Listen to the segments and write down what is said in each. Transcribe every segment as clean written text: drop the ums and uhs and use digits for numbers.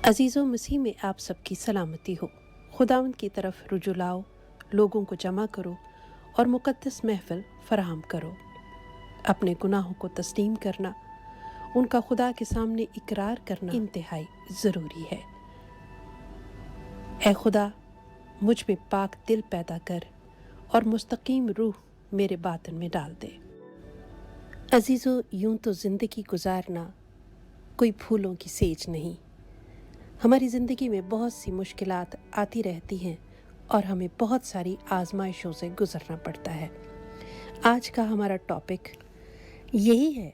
अजीज़ो मसीह में आप सबकी सलामती हो। खुदावंद की तरफ रुजू लाओ, लोगों को जमा करो और मुक़द्दस महफ़िल फ़राहम करो। अपने गुनाहों को तस्लीम करना, उनका खुदा के सामने इकरार करना इंतहाई ज़रूरी है। ए खुदा, मुझ में पाक दिल पैदा कर और मुस्तकीम रूह मेरे बातन में डाल दे। अजीज़ो, यूं तो ज़िंदगी गुजारना कोई फूलों की सेज नहीं। हमारी ज़िंदगी में बहुत सी मुश्किलात आती रहती हैं और हमें बहुत सारी आजमाइशों से गुज़रना पड़ता है। आज का हमारा टॉपिक यही है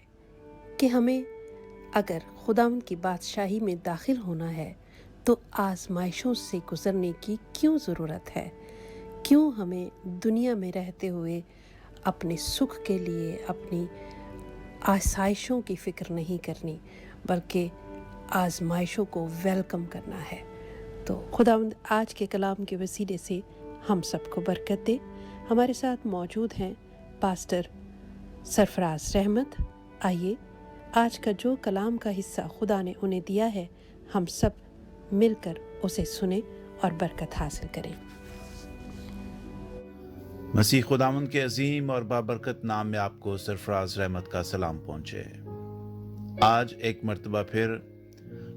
कि हमें अगर खुदावंद की बादशाही में दाखिल होना है तो आजमाइशों से गुज़रने की क्यों ज़रूरत है। क्यों हमें दुनिया में रहते हुए अपने सुख के लिए, अपनी आसाइशों की फ़िक्र नहीं करनी, बल्कि आजमाइशों को वेलकम करना है। तो खुदावंद आज के कलाम के वसीले से हम सबको बरकत दे। हमारे साथ मौजूद हैं पास्टर सरफराज रहमत। आइए आज का जो कलाम का हिस्सा खुदा ने उन्हें दिया है, हम सब मिलकर उसे सुने और बरकत हासिल करें। मसीह खुदावंद के अजीम और बाबरकत नाम में आपको सरफराज रहमत का सलाम पहुँचे। आज एक मर्तबा फिर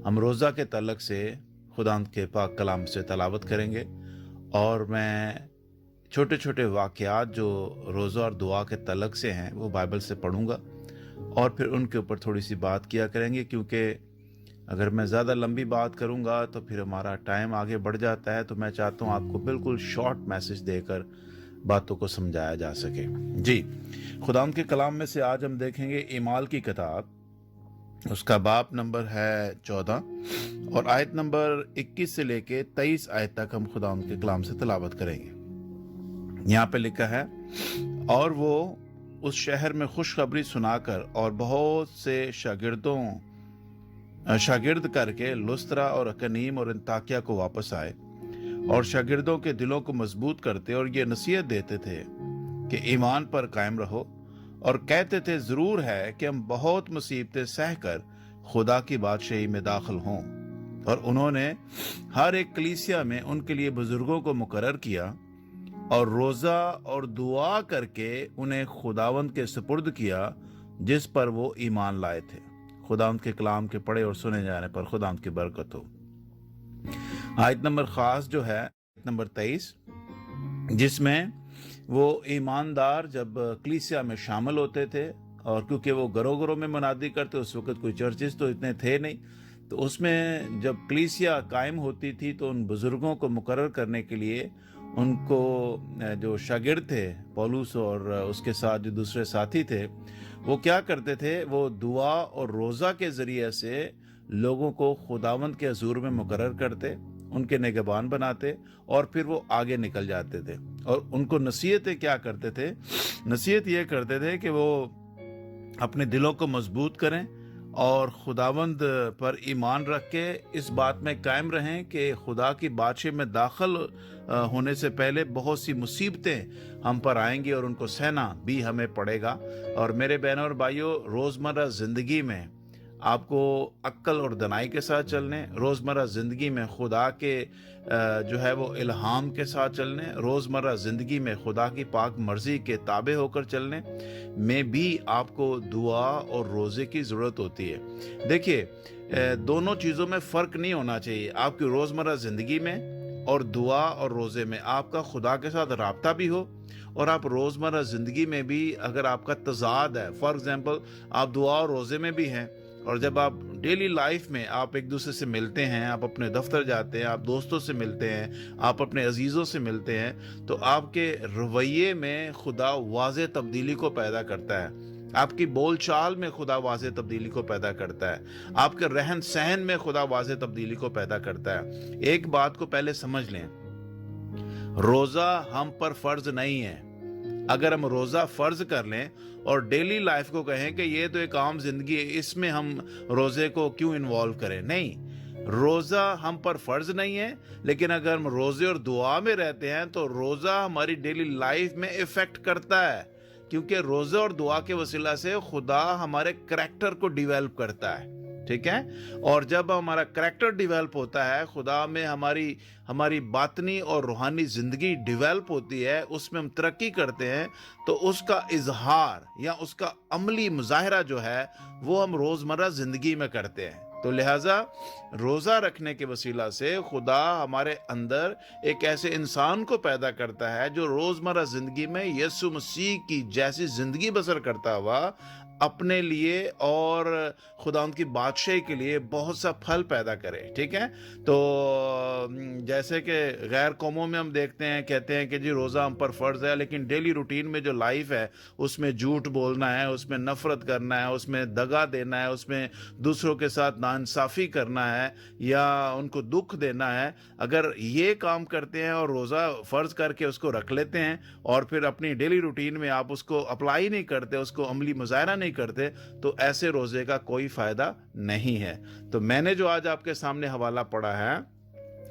हम रोज़ा के तलक से खुदावंद के पाक कलाम से तलावत करेंगे और मैं छोटे छोटे वाक़यात जो रोज़ा और दुआ के तलक से हैं वो बाइबल से पढ़ूंगा और फिर उनके ऊपर थोड़ी सी बात किया करेंगे, क्योंकि अगर मैं ज़्यादा लंबी बात करूंगा तो फिर हमारा टाइम आगे बढ़ जाता है। तो मैं चाहता हूँ आपको बिल्कुल शॉर्ट मैसेज देकर बातों को समझाया जा सके। जी, खुदावंद के कलाम में से आज हम देखेंगे ईमाल की किताब, उसका बाब नंबर है 14 और आयत नंबर 21 से लेके 23 आयत तक हम खुदावंद के कलाम से तलावत करेंगे। यहाँ पे लिखा है, और वो उस शहर में खुशखबरी सुनाकर और बहुत से शागिर्द करके लुस्त्रा और अकनीम और अंताकिया को वापस आए और शागिर्दों के दिलों को मजबूत करते और ये नसीहत देते थे कि ईमान पर कायम रहो, और कहते थे जरूर है कि हम बहुत मुसीबतें सहकर खुदा की बादशाही में दाखिल हों। और उन्होंने हर एक कलीसिया में उनके लिए बुजुर्गों को मुकर्रर किया और रोज़ा और दुआ करके उन्हें खुदावंद के सुपुर्द किया जिस पर वो ईमान लाए थे। खुदावंद के कलाम के पढ़े और सुने जाने पर खुदावंद की बरकत हो। आयत नंबर खास जो है नंबर 23, जिसमें वो ईमानदार जब कलीसिया में शामिल होते थे, और क्योंकि वो घरों में मुनादी करते, उस वक्त कोई चर्चेस तो इतने थे नहीं, तो उसमें जब कलीसिया कायम होती थी तो उन बुजुर्गों को मुकर्रर करने के लिए उनको जो शागिर्द थे पौलुस और उसके साथ जो दूसरे साथी थे, वो क्या करते थे, वो दुआ और रोज़ा के ज़रिए से लोगों को खुदावंद के हजूर में मुकर्रर करते, उनके निगहबान बनाते और फिर वो आगे निकल जाते थे। और उनको नसीहतें क्या करते थे, नसीहत ये करते थे कि वो अपने दिलों को मजबूत करें और खुदावंद पर ईमान रख के इस बात में कायम रहें कि खुदा की बादशाही में दाखिल होने से पहले बहुत सी मुसीबतें हम पर आएंगी और उनको सहना भी हमें पड़ेगा। और मेरे बहनों और भाइयों, रोज़मर्रा ज़िंदगी में आपको अक्ल और दनाई के साथ चलने, रोज़मर्रा ज़िंदगी में खुदा के जो है वो इल्हाम के साथ चलने, रोज़मर्रा ज़िंदगी में खुदा की पाक मर्ज़ी के ताबे होकर चलने में भी आपको दुआ और रोज़े की ज़रूरत होती है। देखिए, दोनों चीज़ों में फ़र्क नहीं होना चाहिए। आपकी रोज़मर्रा ज़िंदगी में और दुआ और रोज़े में आपका खुदा के साथ राब्ता भी हो, और आप रोज़मर्रा ज़िंदगी में भी अगर आपका तज़ाद है, फॉर एग्ज़ाम्पल आप दुआ और रोज़े में भी हैं, और जब आप डेली लाइफ में आप एक दूसरे से मिलते हैं, आप अपने दफ्तर जाते हैं, आप दोस्तों से मिलते हैं, आप अपने अजीज़ों से मिलते हैं, तो आपके रवैये में खुदा वाज़े तब्दीली को पैदा करता है, आपकी बोलचाल में खुदा वाज़े तब्दीली को पैदा करता है, आपके रहन सहन में खुदा वाज़े तब्दीली को पैदा करता है। एक बात को पहले समझ लें, रोज़ा हम पर फ़र्ज नहीं है। अगर हम रोज़ा फ़र्ज कर लें और डेली लाइफ को कहें कि ये तो एक आम जिंदगी है, इसमें हम रोज़े को क्यों इन्वॉल्व करें, नहीं, रोज़ा हम पर फ़र्ज नहीं है। लेकिन अगर हम रोज़े और दुआ में रहते हैं तो रोज़ा हमारी डेली लाइफ में इफ़ेक्ट करता है, क्योंकि रोज़े और दुआ के वसीला से खुदा हमारे करैक्टर को डिवेल्प करता है। ٹھیک ہے. اور جب ہمارا کریکٹر ڈیولپ ہوتا ہے، خدا میں ہماری باطنی اور روحانی زندگی ڈیولپ ہوتی ہے، اس میں ہم ترقی کرتے ہیں، تو اس کا اظہار یا اس کا عملی مظاہرہ جو ہے وہ ہم روزمرہ زندگی میں کرتے ہیں. تو لہٰذا روزہ رکھنے کے وسیلہ سے خدا ہمارے اندر ایک ایسے انسان کو پیدا کرتا ہے جو روزمرہ زندگی میں یسوع مسیح کی جیسی زندگی بسر کرتا ہوا اپنے لیے اور خدا ان کی بادشاہی کے لیے بہت سا پھل پیدا کرے. ٹھیک ہے. تو جیسے کہ غیر قوموں میں ہم دیکھتے ہیں، کہتے ہیں کہ جی روزہ ہم پر فرض ہے، لیکن ڈیلی روٹین میں جو لائف ہے اس میں جھوٹ بولنا ہے، اس میں نفرت کرنا ہے، اس میں دغا دینا ہے، اس میں دوسروں کے ساتھ ناانصافی کرنا ہے یا ان کو دکھ دینا ہے. اگر یہ کام کرتے ہیں اور روزہ فرض کر کے اس کو رکھ لیتے ہیں اور پھر اپنی ڈیلی روٹین میں آپ اس کو اپلائی نہیں کرتے، اس کو عملی مظاہرہ نہیں کرتے، تو ایسے روزے کا کوئی فائدہ نہیں ہے. تو میں نے جو آج آپ کے سامنے حوالہ پڑھا ہے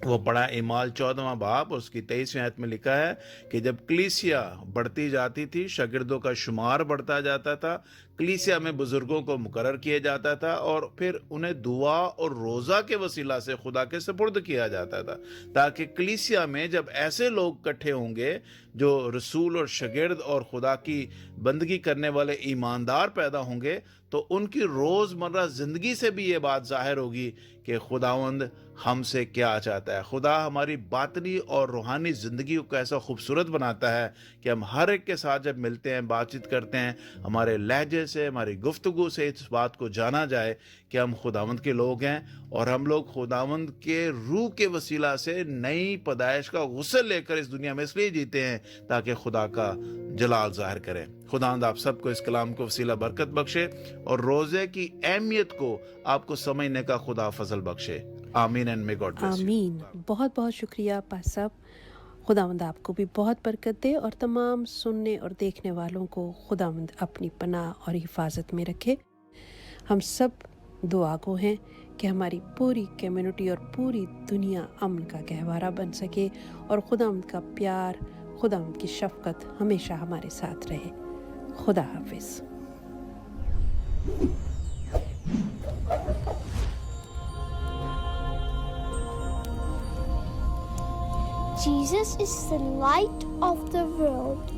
وہ پڑھا اعمال 14واں باب، اس کی 23ویں آیت میں لکھا ہے کہ جب کلیسیا بڑھتی جاتی تھی، شاگردوں کا شمار بڑھتا جاتا تھا، کلیسیا میں بزرگوں کو مقرر کیا جاتا تھا اور پھر انہیں دعا اور روزہ کے وسیلہ سے خدا کے سپرد کیا جاتا تھا، تاکہ کلیسیا میں جب ایسے لوگ اکٹھے ہوں گے جو رسول اور شاگرد اور خدا کی بندگی کرنے والے ایماندار پیدا ہوں گے، تو ان کی روزمرہ زندگی سے بھی یہ بات ظاہر ہوگی کہ خداوند ہم سے کیا چاہتا ہے. خدا ہماری باطنی اور روحانی زندگی کو کیسا خوبصورت بناتا ہے کہ ہم ہر ایک کے ساتھ جب ملتے ہیں، بات چیت کرتے ہیں، ہمارے لہجے سے، ہماری گفتگو سے اس بات کو جانا جائے کہ ہم خداوند کے لوگ ہیں اور ہم لوگ خداوند کے روح کے وسیلہ سے نئی پیدائش کا غسل لے کر اس دنیا میں اس لیے جیتے ہیں تاکہ خدا کا جلال ظاہر کریں. خداوند آپ سب کو اس کلام کو وسیلہ برکت بخشے اور روزے کی اہمیت کو آپ کو سمجھنے کا خدا فضل بخشے. آمین and may God bless you. آمین. بہت بہت شکریہ پاس صاحب. خداوند آپ کو بھی بہت برکت دے اور تمام سننے اور دیکھنے والوں کو خداوند اپنی پناہ اور حفاظت میں رکھے. ہم سب دعا گو ہیں کہ ہماری پوری کمیونٹی اور پوری دنیا امن کا گہوارہ بن سکے اور خداوند کا پیار، خداوند کی شفقت ہمیشہ ہمارے ساتھ رہے. خدا حافظ. Jesus is the light of the world.